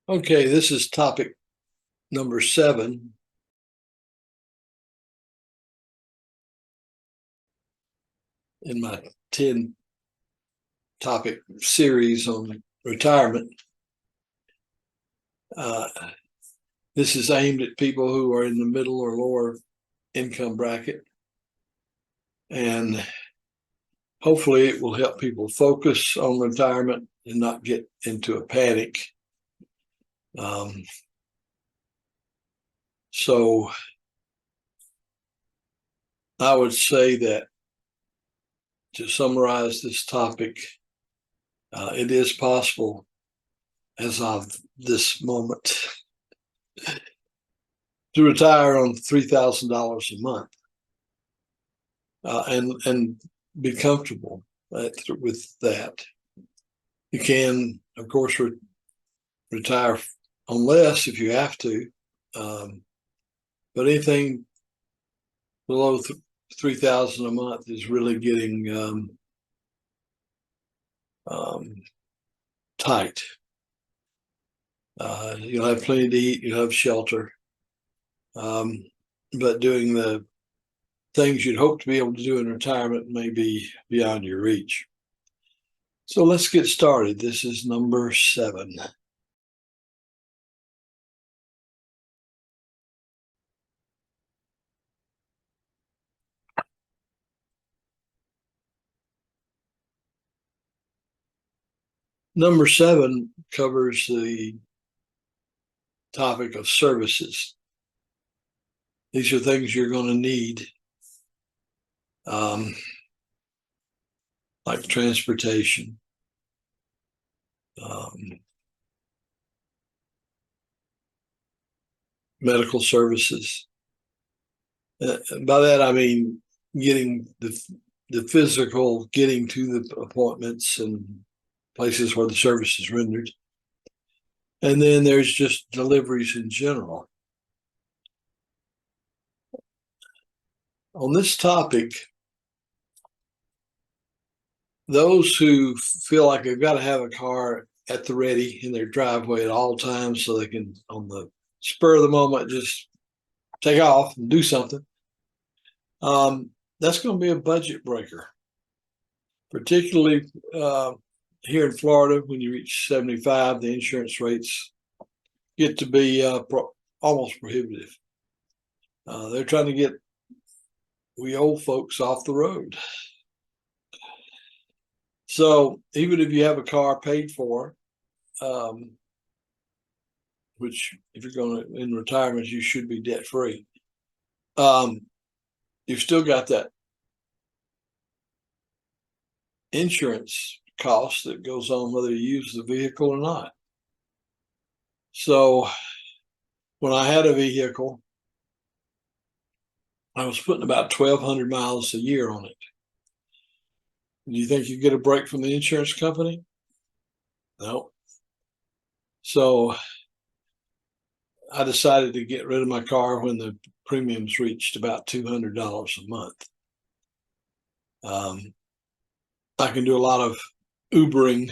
Okay, this is topic number 7 in my 10 topic series on retirement. This is aimed at people who are in the middle or lower income bracket, and hopefully it will help people focus on retirement and not get into a panic. So I would say that, to summarize this topic, it is possible as of this moment to retire on $3,000 a month and be comfortable with that. You can, of course, retire on less if you have to, but anything below $3,000 a month is really getting tight. You'll have plenty to eat, you'll have shelter, but doing the things you'd hope to be able to do in retirement may be beyond your reach. So let's get started. This is number 7. Number 7 covers the topic of services. These are things you're going to need, like transportation, medical services. By that I mean getting the physical, getting to the appointments and places where the service is rendered. And then there's just deliveries in general. On this topic, those who feel like they've got to have a car at the ready in their driveway at all times so they can, on the spur of the moment, just take off and do something, that's going to be a budget breaker, particularly here in Florida. When you reach 75, the insurance rates get to be almost prohibitive. They're trying to get we old folks off the road. So even if you have a car paid for, which if you're going to in retirement, you should be debt free, you've still got that insurance cost that goes on whether you use the vehicle or not. So when I had a vehicle, I was putting about 1,200 miles a year on it. Do you think you get a break from the insurance company? No. So I decided to get rid of my car when the premiums reached about $200 a month. I can do a lot of Ubering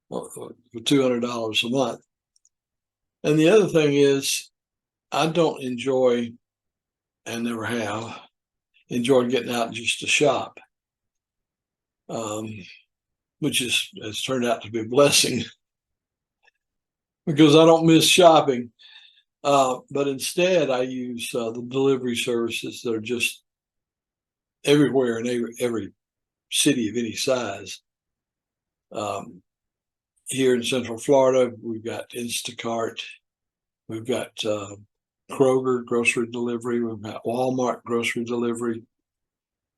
for $200 a month. And the other thing is, I don't enjoy, and never have enjoyed, getting out just to shop, which has turned out to be a blessing because I don't miss shopping. But instead, I use the delivery services that are just everywhere in every city of any size. Here in Central Florida, we've got Instacart, we've got Kroger grocery delivery, we've got Walmart grocery delivery.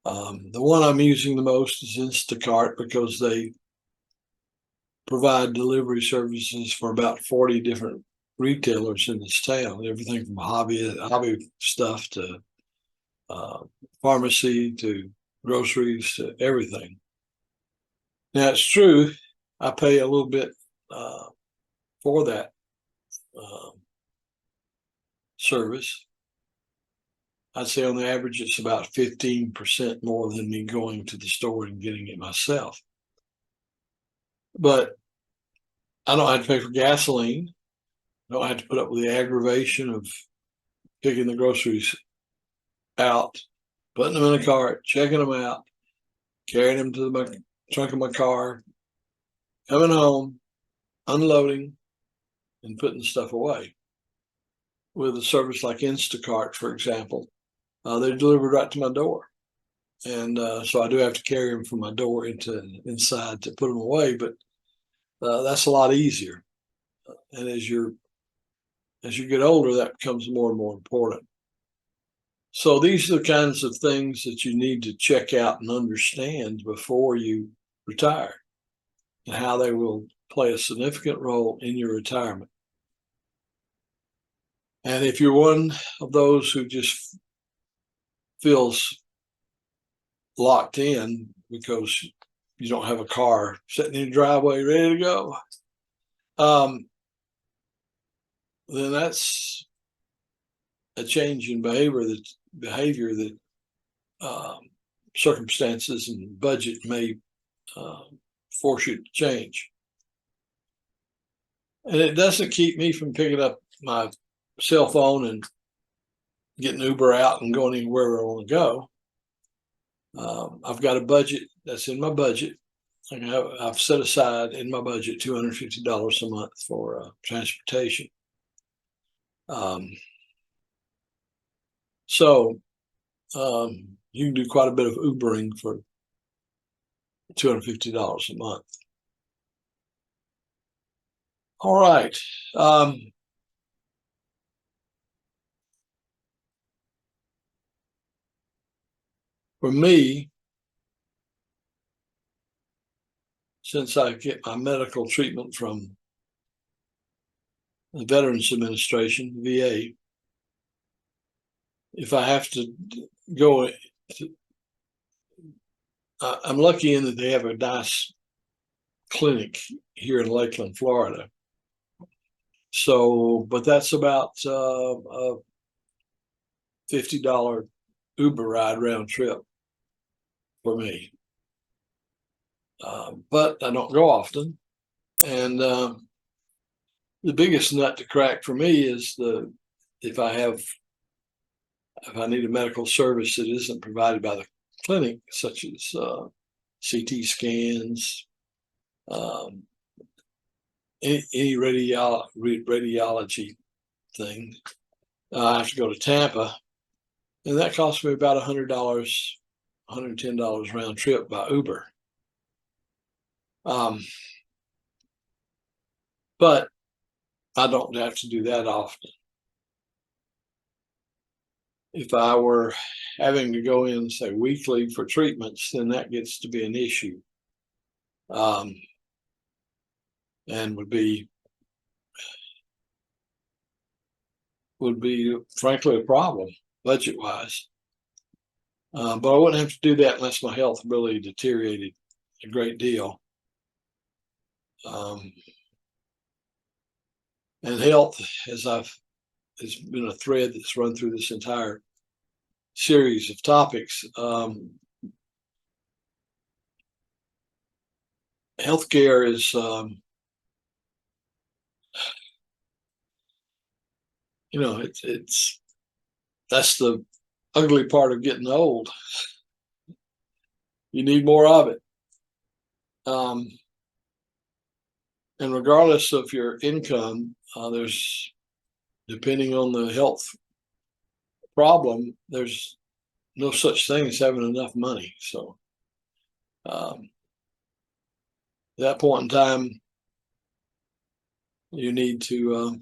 The one I'm using the most is Instacart because they provide delivery services for about 40 different retailers in this town, everything from hobby stuff to pharmacy to groceries to everything. Now, it's true, I pay a little bit for that service. I'd say on the average, it's about 15% more than me going to the store and getting it myself. But I don't have to pay for gasoline. don't have to put up with the aggravation of picking the groceries out, putting them in a cart, checking them out, carrying them to the trunk of my car, coming home, unloading, and putting the stuff away. With a service like Instacart, for example, they're delivered right to my door. And so I do have to carry them from my door inside to put them away, but that's a lot easier. And as you get older, that becomes more and more important. So these are the kinds of things that you need to check out and understand before you retire, and how they will play a significant role in your retirement. And if you're one of those who just feels locked in because you don't have a car sitting in your driveway ready to go, then that's a change in behavior that circumstances and budget may force you to change. And it doesn't keep me from picking up my cell phone and getting Uber out and going anywhere I want to go. I've got a budget that's in my budget. I've set aside in my budget $250 a month for transportation. So you can do quite a bit of Ubering for $250 a month. All right. For me, since I get my medical treatment from the Veterans Administration, VA, if I have to go, I'm lucky in that they have a nice clinic here in Lakeland, Florida. So, but that's about a $50 Uber ride round trip for me. But I don't go often. And the biggest nut to crack for me is if I need a medical service that isn't provided by the clinic, such as CT scans, any radiology thing, I have to go to Tampa, and that costs me about $100, $110 round trip by Uber. But I don't have to do that often. If I were having to go in, say, weekly for treatments, then that gets to be an issue, and would be frankly a problem budget-wise. But I wouldn't have to do that unless my health really deteriorated a great deal. And health, has been a thread that's run through this entire series of topics. Healthcare is, that's the ugly part of getting old. You need more of it. And regardless of your income, depending on the health problem, there's no such thing as having enough money. So at that point in time, you need to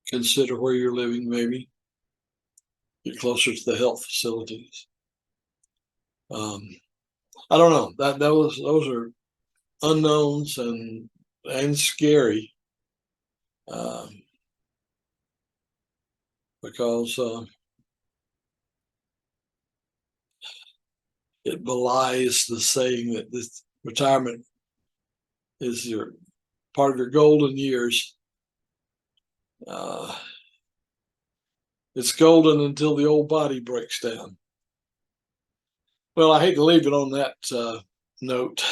consider where you're living, maybe get closer to the health facilities. I don't know. Those are unknowns and scary, because it belies the saying that this retirement is your part of your golden years. It's golden until the old body breaks down. Well, I hate to leave it on that note,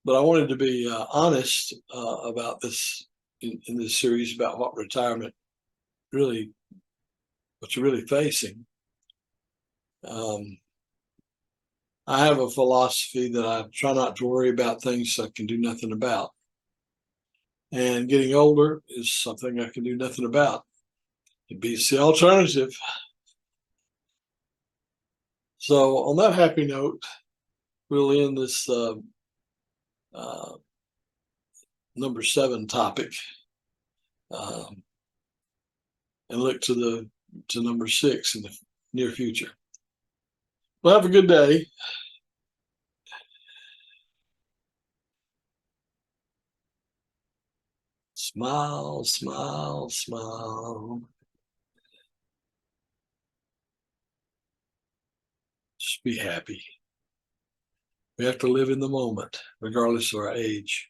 But I wanted to be honest about this in this series about what retirement really, what you're really facing. Um, I have a philosophy that I try not to worry about things I can do nothing about. And getting older is something I can do nothing about. It beats the alternative. So, on that happy note, we'll end this uh, number 7 topic um, and look to number 6 in the near future. Well, have a good day. Smile, smile, smile. Just be happy. We have to live in the moment, regardless of our age.